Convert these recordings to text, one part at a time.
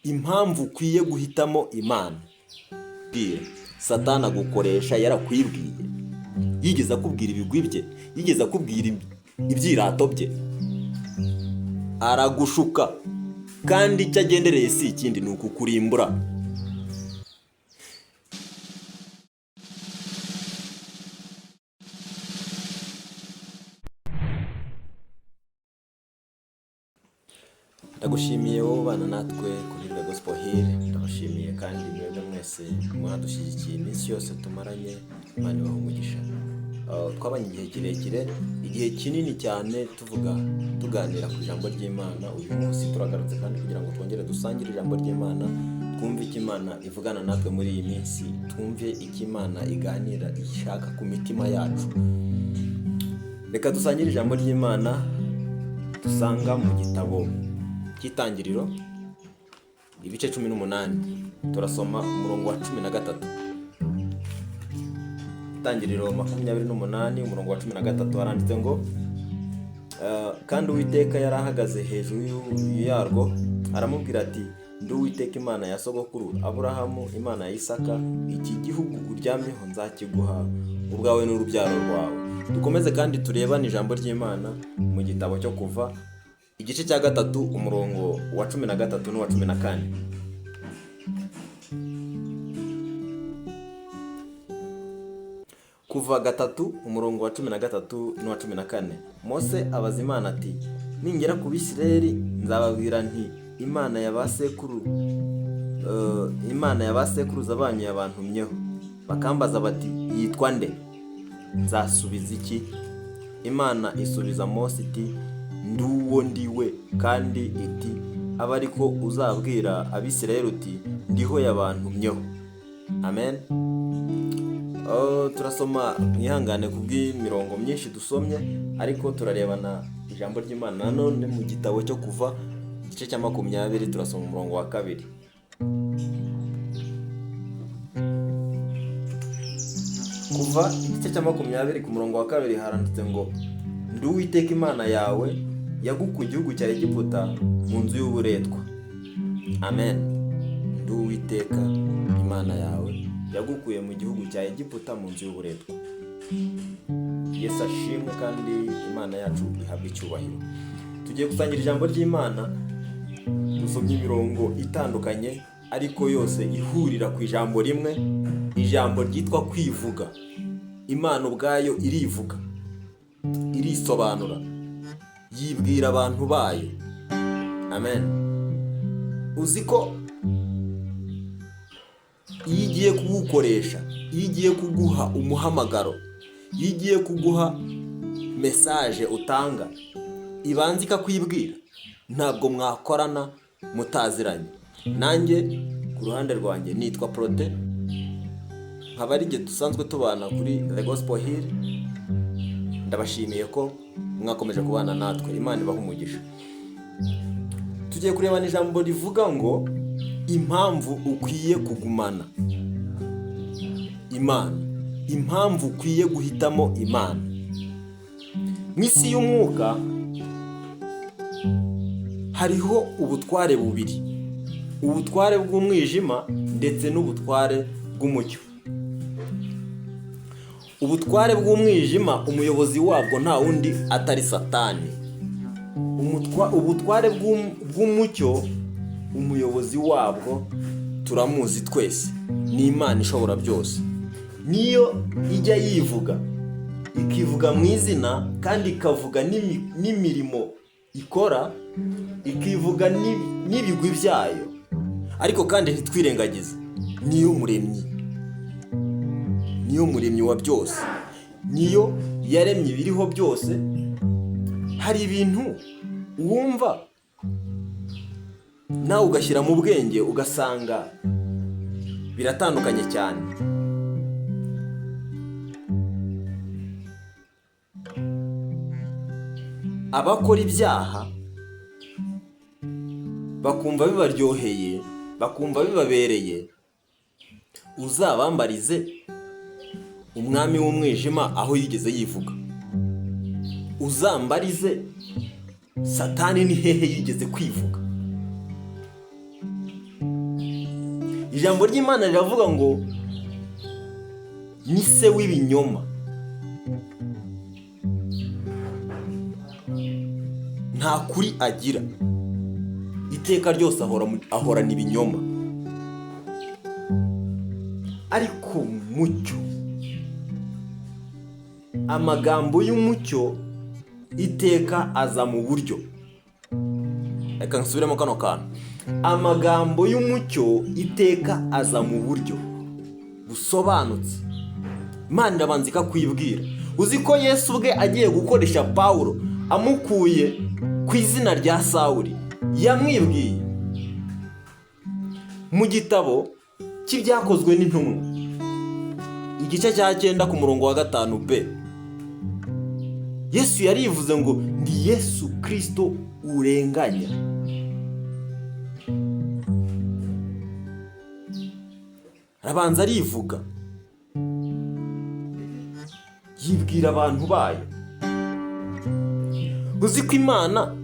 impamvu ukwiye guhitamo Imana. Satani agukoresha yarakwibwiye, yigeze akubwira ibigwi bye, yigeze akubwira ibyirato bye, aragushuka kandi icyo agendereye si ikindi ni ukukurimbura. Ndagushimiye wowe ubana natwe kuri The Gospel Hill. Ndabashimiye kandi mwebwe mwese mwadushyigikiye iminsi yose tumaranye. Imana ibahe umugisha. Twabanye igihe kirekire, igihe kinini cyane tuganira ku ijambo ry'Imana. Uyu munsi turagarutse kandi kugira ngo twongere dusangire ijambo ry'Imana, twumve icyo Imana ivugana natwe muri iyi minsi, twumve icyo Imana iganira ishaka ku mitima yacu. Reka dusangire ijambo ry'Imana dusanga mu gitabo cy'Itangiriro ibice 18. Turasoma umurongo wa 13. Itangiriro 28 umurongo wa 13 haranditse ngo kandi Uwiteka yarahagaze hejuru yarwo aramubwira ati, ndi Uwiteka Imana ya sogokuru Aburahamu, Imana ya Isaka, iki gihugu uryamyeho nzakiguha ubwawe n'urubyaro rwawe. Dukomeze kandi turebane ijambo ry'Imana mu gitabo cyo Kuva igice cya 3 umurongo wa 13 n'uwa 14. Kuva 3 umurongo wa 13 n'uwa 14. Mose abaza Imana ati, ningera ku Bisirayeli nzababwira nti Imana ya basekuruza banyu yabantumyeho. Bakambaza bati, yitwa nde? Nzasubiza iki? Imana isubiza Mose iti, ndi uwo ndiwe, kandi iti aba ariko uzabwira Abisirayeli uti, ndiho yabantumyeho. Amen. Turasoma mwihangane kubw'imirongo myinshi dusomye, ariko turarebana ijambo ry'Imana nanone mu gitabo cyo Kuva igice cya 20. Turasoma umurongo wa 2. Kuva igice cya 20 ku murongo wa 2 haranditse ngo, ndi Uwiteka Imana yawe yagukuye igihugu cya Egiputa mu nzu y'uburetwa. Amen. Ndi Uwiteka Imana yawe yagukuye mu gihugu cya Egiputa mu nzu y'uburetwa. Yesu ashimwe kandi Imana yacu ihabwe icyubahiro. Tugiye gusangira ijambo ry'Imana, dusomye imirongo itandukanye ariko yose ihurira ku ijambo rimwe, ijambo ryitwa kwivuga. Imana ubwayo irivuga, irisobanura, yibwira abantu bayo. Amen. Uzi ko iyo igiye kugukoresha, iyo igiye kuguha umuhamagaro, iyo igiye kuguha message utanga, ibanza ikakwibwira. Ntabwo mwakorana mutaziranye. Nanjye ku ruhande rwanjye nitwa Prote, nkaba ari igihe dusanzwe tubana kuri The Gospel Hill. Ndabashimiye ko mwakomeje kubana natwe. Imana ibahe umugisha. Tugiye kurebana ijambo rivuga ngo impamvu ukwiye kugumana Imana, impamvu ukwiye guhitamo Imana. Mu isi y'umwuka hariho ubutware bubiri, ubutware bw'umwijima ndetse n'ubutware bw'umucyo. Ubutware bw'umwijima umuyobozi wabwo nta wundi atari Satani. Ubutware bw'umucyo umuyobozi wabwo turamuzi twese, ni Imana ishobora byose. Niyo ijya yivuga, ikivuga mu izina kandi ikavuga n'imirimo ikora, ikivuga n'ibigwi byayo. Ariko kandi ntitwirengagize, niyo muremyi wa byose, niyo yaremye ibiriho byose. Hari ibintu wumva nawe ugashyira mu bwenge ugasanga biratandukanye cyane. Abakora ibyaha bakumva bibaryoheye, bakumva bibabereye, uzabambarize umwami w'umwijima aho yigeze yivuga. Uzambarize Satani ni hehe yigeze kwivuga. ijambo ry'Imana riravuga ngo ni se w'ibinyoma, nta kuri agira, iteka ryose ahorana ibinyoma. Ariko mucyo, amagambo y'umucyo iteka aza mu buryo. Reka nsubiremo kano kantu. Amagambo y'umucyo iteka aza mu buryo busobanutse. Imana irabanza ikakwibwira. Uzi ko Yesu ubwe agiye gukoresha Pawulo amukuye ku izina rya Sawuli, yamwibwiye mu gitabo cy'ibyakozwe n'intumwa, igice cya 9 ku murongo wa 5b. Yesu yarivuze ngo ndi Yesu Kristo urenganya. Arabanza arivuga, yibwira abantu bayo. Uzi ko Imana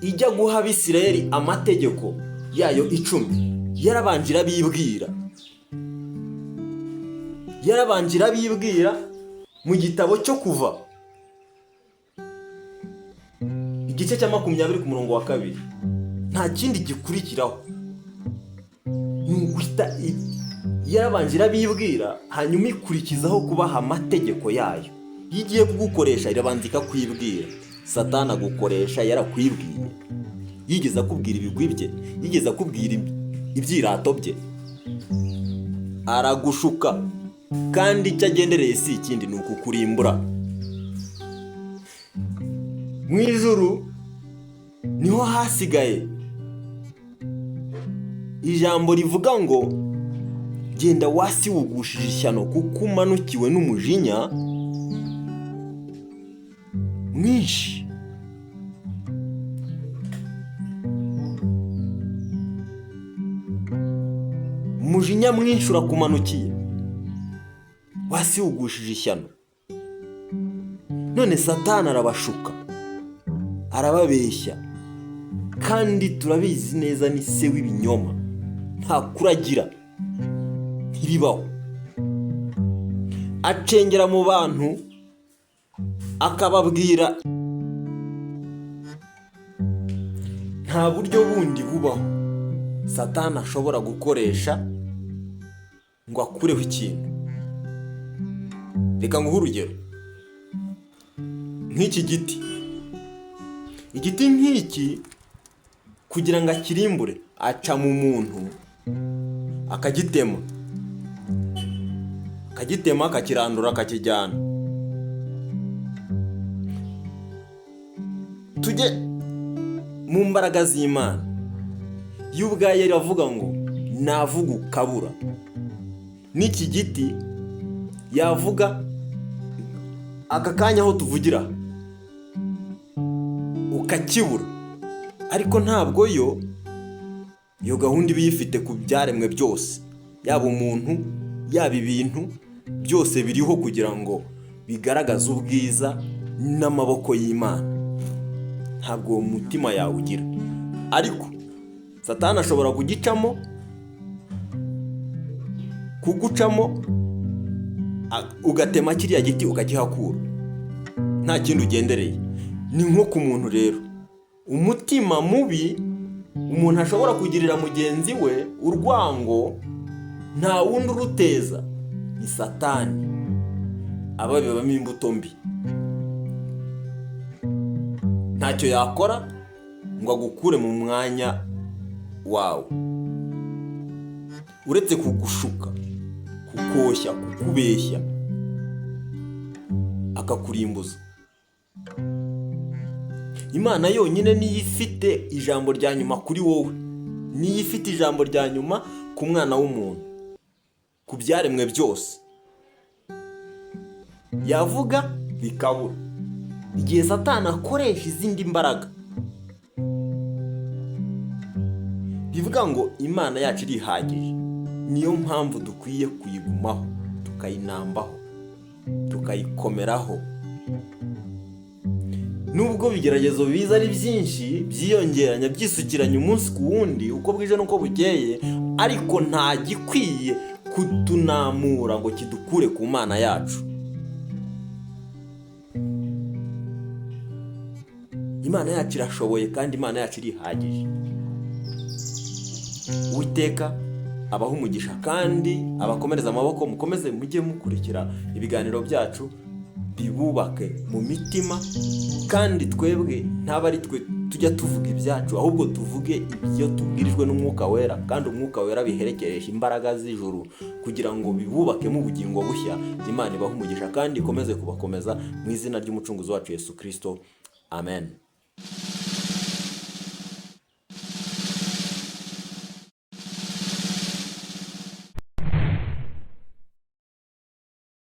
ijya guha Abisirayeli amategeko yayo 10, yarabanje irabibwira mu gitabo cyo Kuva, igice cya 20 ku murongo wa 2. Nta kindi gikurikiraho, nuguhita yarabanje irabibwira, hanyuma ikurikizaho kubaha amategeko yayo. Yigiye kugukoresha irabanza ikakwibwira. Satani agukoresha yarakwibwiye, yigeze akubwira ibigwi bye, yigeze akubwira ibyirato bye, aragushuka, kandi icyo agendereye si ikindi ni ukukurimbura. Mu ijuru niho hasigaye ijambo rivuga ngo genda wasi wugushije ishyano, kuko umanukiwe n'umujinya mwinshi. Umujinya mwinshi urakumanukiye, wasi wugushije ishyano. None Satani arabashuka, arababeshya, kandi turabizi neza ni se w'ibinyoma, nta kuragira, ntibibaho. Acengera mu bantu akababwira nta buryo bundi bubaho Satani ashobora gukoresha ngo akureho ikintu. Reka nguhe urugero. Nk'iki giti, igiti nk'iki kugira ngo akirimbure aca mu muntu akagitema, akakirandura, akakijyana. Tujye mu mbaraga z'Imana. Y'ubwayo iravuga ngo navuga ukabura. N'iki giti yavuga aka kanya aho tuvugira ukakibura, ariko ntabwo yo gahunda iba yifite ku byaremwe byose, yaba umuntu yaba ibintu byose biriho kugira ngo bigaragaze ubwiza n'amaboko y'Imana. Ntabwo uwo mutima yawe ugira, ariko Satani ashobora kugucamo ugatema kiriya giti ukagihakura, nta kindi ugendereye. Ni nko ku muntu rero, umutima mubi umuntu ashobora kugirira mugenzi we urwango, nta wundi uruteza, ni Satani. Ababibamo imbuto mbi, ntacyo yakora ngo agukure mu mwanya wawe, uretse kugushuka, kukoshya, kukubeshya, akakurimbuza. Imana yonyine niyo ifite ijambo rya nyuma kuri wowe, niyo ifite ijambo rya nyuma ku mwana w'umuntu, ku byaremwe byose. Yavuga bikabura. Igihe Satani akoresha izindi mbaraga, bivuga ngo Imana yacu irihagije. Niyo mpamvu dukwiye kuyigumaho, tukayinambaho, tukayikomeraho. Nubwo bigeragezo biza ari byinshi, byiyongeranya, byisukiranya umunsi ku wundi, uko bwije n'uko bukeye, ariko nta gikwiye kutunamura ngo kidukure ku Mana yacu. Imana yacu irashoboye kandi Imana yacu irihagije. Uwiteka abaha umugisha kandi abakomereza amaboko, mukomeze mujye mukurikira ibiganiro byacu, bibubake mu mitima, kandi twebwe ntaba ari twe tujya tuvuga ibyacu, ahubwo tuvuge ibyo tubwirijwe n'Umwuka Wera, kandi Umwuka Wera biherekeresha imbaraga z'ijuru kugira ngo bibubake mu bugingo bushya. Imana ibaha umugisha kandi ikomeze kubakomeza mu izina ry'umucunguzi wacu Yesu Kristo. Amen.